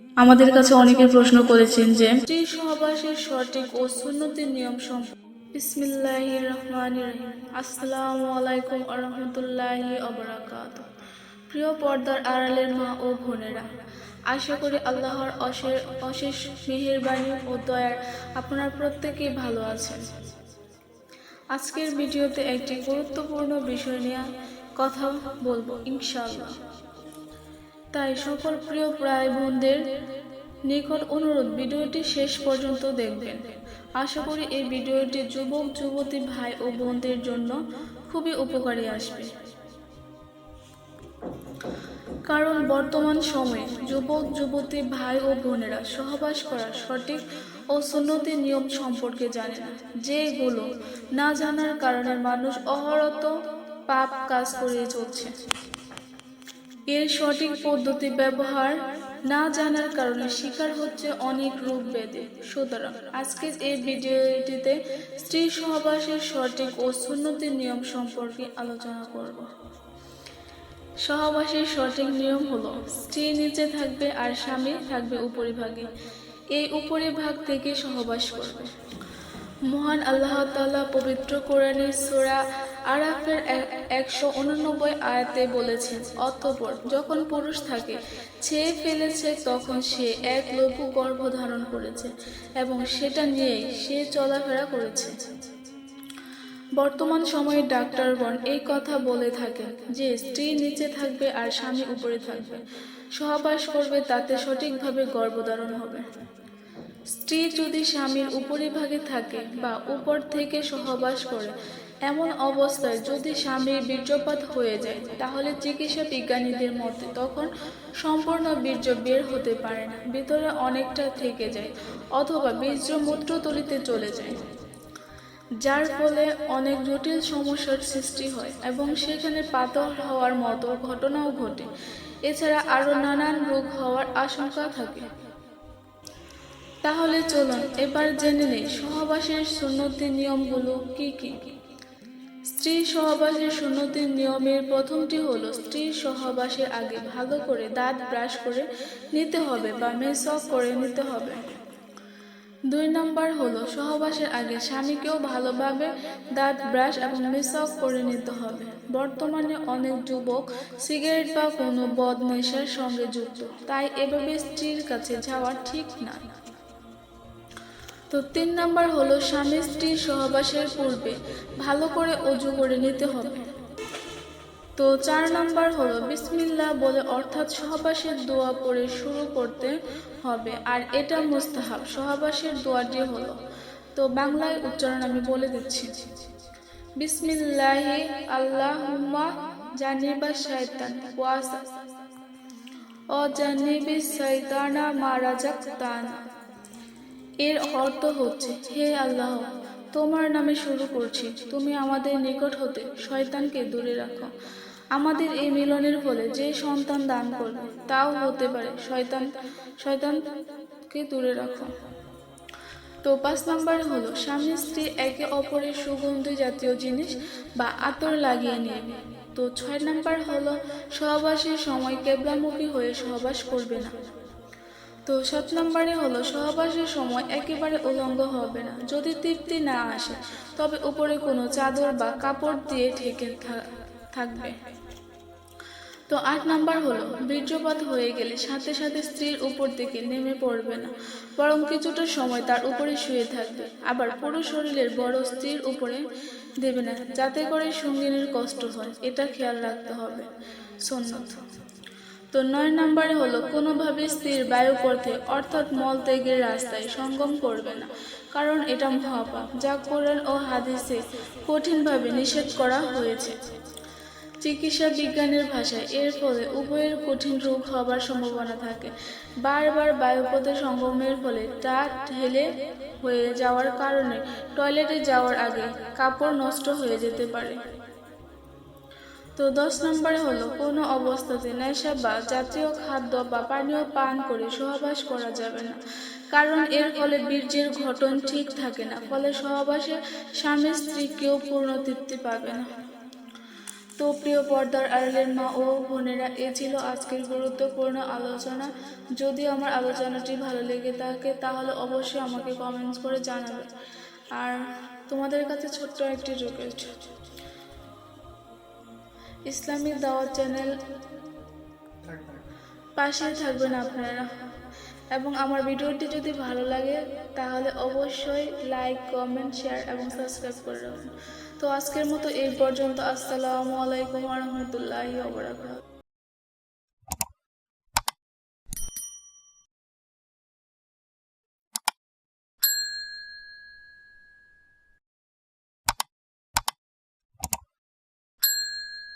আমাদের কাছে অনেকে প্রশ্ন করেছেন যে স্ত্রী সহবাসের সঠিক ও সুন্নতের নিয়ম সম্পর্কে। বিসমিল্লাহির রহমানির রহিম। আসসালামু আলাইকুম ওয়া রাহমাতুল্লাহি ওয়া বারাকাতুহু। প্রিয় পর্দার আড়ালের মা ও বোনেরা, আশা করি আল্লাহর অশেষ মেহেরবানি ও দয়ার আপনারা প্রত্যেকেই ভালো আছেন। আজকের ভিডিওতে একটি গুরুত্বপূর্ণ বিষয় নিয়ে কথা বলবো ইনশাআল্লাহ। তাই সকল প্রিয় ভাই বোনদের নিকট অনুরোধ, ভিডিওটি শেষ পর্যন্ত দেখবেন। আশা করি এই ভিডিওটি যুবক যুবতী ভাই ও বোনদের জন্য খুবই উপকারী আসবে। কারণ বর্তমান সময়ে যুবক যুবতী ভাই ও বোনেরা সহবাস করার সঠিক ও সুন্নতি নিয়ম সম্পর্কে জানে না, যেগুলো না জানার কারণে মানুষ অহরত পাপ কাজ করে চলছে। এর সঠিক পদ্ধতি ব্যবহার না জানার কারণে শিকার হচ্ছে অনেক রোগ ব্যাধি। সুতরাং আজকে এই ভিডিওটিতে স্ত্রী সহবাসের সঠিক ও সুন্নতি নিয়ম সম্পর্কে আলোচনা করব। সহবাসের সঠিক নিয়ম হলো, স্ত্রী নিচে থাকবে আর স্বামী থাকবে উপরিভাগে। এই উপরিভাগ থেকে সহবাস করবে। মহান আল্লাহ তাআলা পবিত্র কোরআনে সূরা আরাফের 189 আয়াতে বলেছেন, অতঃপর যখন পুরুষ থাকে ছেয়ে ফেলেছে তখন সে এক লঘু গর্ভ ধারণ করেছে এবং সেটা নিয়েই সে চলাফেরা করেছে। বর্তমান সময়ে ডাক্তারগণ এই কথা বলে থাকেন যে স্ত্রী নিচে থাকবে আর স্বামী উপরে থাকবে, সহবাস করবে, তাতে সঠিকভাবে গর্ভধারণ হবে। স্ত্রী যদি স্বামীর উপরিভাগে থাকে বা উপর থেকে সহবাস করে, এমন অবস্থায় যদি স্বামীর বীর্যপাত হয়ে যায়, তাহলে চিকিৎসা বিজ্ঞানীদের মতে তখন সম্পূর্ণ বীর্য বের হতে পারে না, ভিতরে অনেকটা থেকে যায় অথবা বীর্য মূত্রথলিতে চলে যায়, যার ফলে অনেক জটিল সমস্যার সৃষ্টি হয় এবং সেখানে পাথর হওয়ার মতো ঘটনাও ঘটে। এছাড়া আরও নানান রোগ হওয়ার আশঙ্কা থাকে। তাহলে চলুন এবার জেনে নেই সহবাসের সুন্নতি নিয়মগুলো কি কি। স্ত্রী সহবাসের সুন্নতি নিয়মের প্রথমটি হলো, স্ত্রী সহবাসের আগে ভালো করে দাঁত ব্রাশ করে নিতে হবে বা মেসওয়াক করে নিতে হবে। 2 নম্বর হলো, সহবাসের আগে স্বামীকেও ভালোভাবে দাঁত ব্রাশ এবং মেসওয়াক করে নিতে হবে। বর্তমানে অনেক যুবক সিগারেট বা কোনো বদ নেশার সঙ্গে যুক্ত, তাই এভাবে স্ত্রীর কাছে যাওয়া ঠিক না। তো 3 নম্বর হলো, স্বামী স্ত্রী সহবাসের পূর্বে ভালো করে ওযু করে নিতে হবে। তো 4 নম্বর হলো, বিসমিল্লাহ বলে অর্থাৎ সহবাসের দোয়া পড়ে শুরু করতে হবে, আর এটা মুস্তাহাব। সহবাসের দোয়াটি হলো, তো বাংলায় উচ্চারণ আমি বলে দিচ্ছি। বিসমিল্লাহি আল্লাহুম্মা জানিবাশ শাইতান ও জানিবিস শাইতানা মা রাযাকতানা। এর অর্থ হচ্ছে, হে আল্লাহ, তোমার নামে শুরু করছি, তুমি আমাদের নিকট হতে শয়তানকে দূরে রাখো। আমাদের এই মিলনের ফলে যে সন্তান দান করবে তাও হতে পারে শয়তানকে দূরে রাখো। তো 5 নম্বর হলো, স্বামী স্ত্রী একে অপরের সুগন্ধি জাতীয় জিনিস বা আতর লাগিয়ে নেবে। তো 6 নম্বর হলো, সহবাসের সময় কেবলামুখী হয়ে সহবাস করবে না। তো 7 নম্বরে হলো, সহবাসের সময় একেবারে উলঙ্গ হবে না। যদি তৃপ্তি না আসে তবে উপরে কোনো চাদর বা কাপড় দিয়ে ঢেকে থাকবে। তো 8 নম্বর হলো, বীর্যপাত হয়ে গেলে সাথে সাথে স্ত্রীর উপর থেকে নেমে পড়বে না, বরং কিছুটা সময় তার উপরে শুয়ে থাকবে। আবার পুরো শরীরের বড় স্ত্রীর উপরে দেবে না, যাতে করে সঙ্গিনীর কষ্ট হয়, এটা খেয়াল রাখতে হবে। সুন্নত। তো 9 নম্বরে হলো, কোনোভাবে স্ত্রীর বায়ুপথে অর্থাৎ মলত্যাগের রাস্তায় সঙ্গম করবে না, কারণ এটা মহাপাপ, যা কোরআন ও হাদিসে কঠিনভাবে নিষেধ করা হয়েছে। চিকিৎসা বিজ্ঞানের ভাষায় এর ফলে উভয়ের কঠিন রোগ হবার সম্ভাবনা থাকে। বারবার বায়ুপথে সঙ্গমের ফলে তা ঢেলে হয়ে যাওয়ার কারণে টয়লেটে যাওয়ার আগে কাপড় নষ্ট হয়ে যেতে পারে। তো 10 নম্বরে হলো, কোনো অবস্থাতে নেশা বা জাতীয় খাদ্য বা পানীয় পান করে সহবাস করা যাবে না, কারণ এর ফলে বীর্যের গঠন ঠিক থাকে না, ফলে সহবাসে স্বামী স্ত্রী কেউ পূর্ণ তৃপ্তি পাবে না। তো তো প্রিয় পর্দার আড়ালের মা ও বোনেরা, এ ছিল আজকের গুরুত্বপূর্ণ আলোচনা। যদি আমার আলোচনাটি ভালো লেগে থাকে তাহলে অবশ্যই আমাকে কমেন্টস করে জানাবে। আর তোমাদের কাছে ছোট্ট একটি রিকোয়েস্ট, ইসলামিক দাওয়াত চ্যানেল পাশে থাকবেন আপনারা, এবং আমার ভিডিওটি যদি ভালো লাগে তাহলে অবশ্যই লাইক, কমেন্ট, শেয়ার এবং সাবস্ক্রাইব করে রাখুন। তো আজকের মতো এই পর্যন্ত। আসসালামু আলাইকুম ওয়া রাহমাতুল্লাহি ওয়া বারাকাতুহু।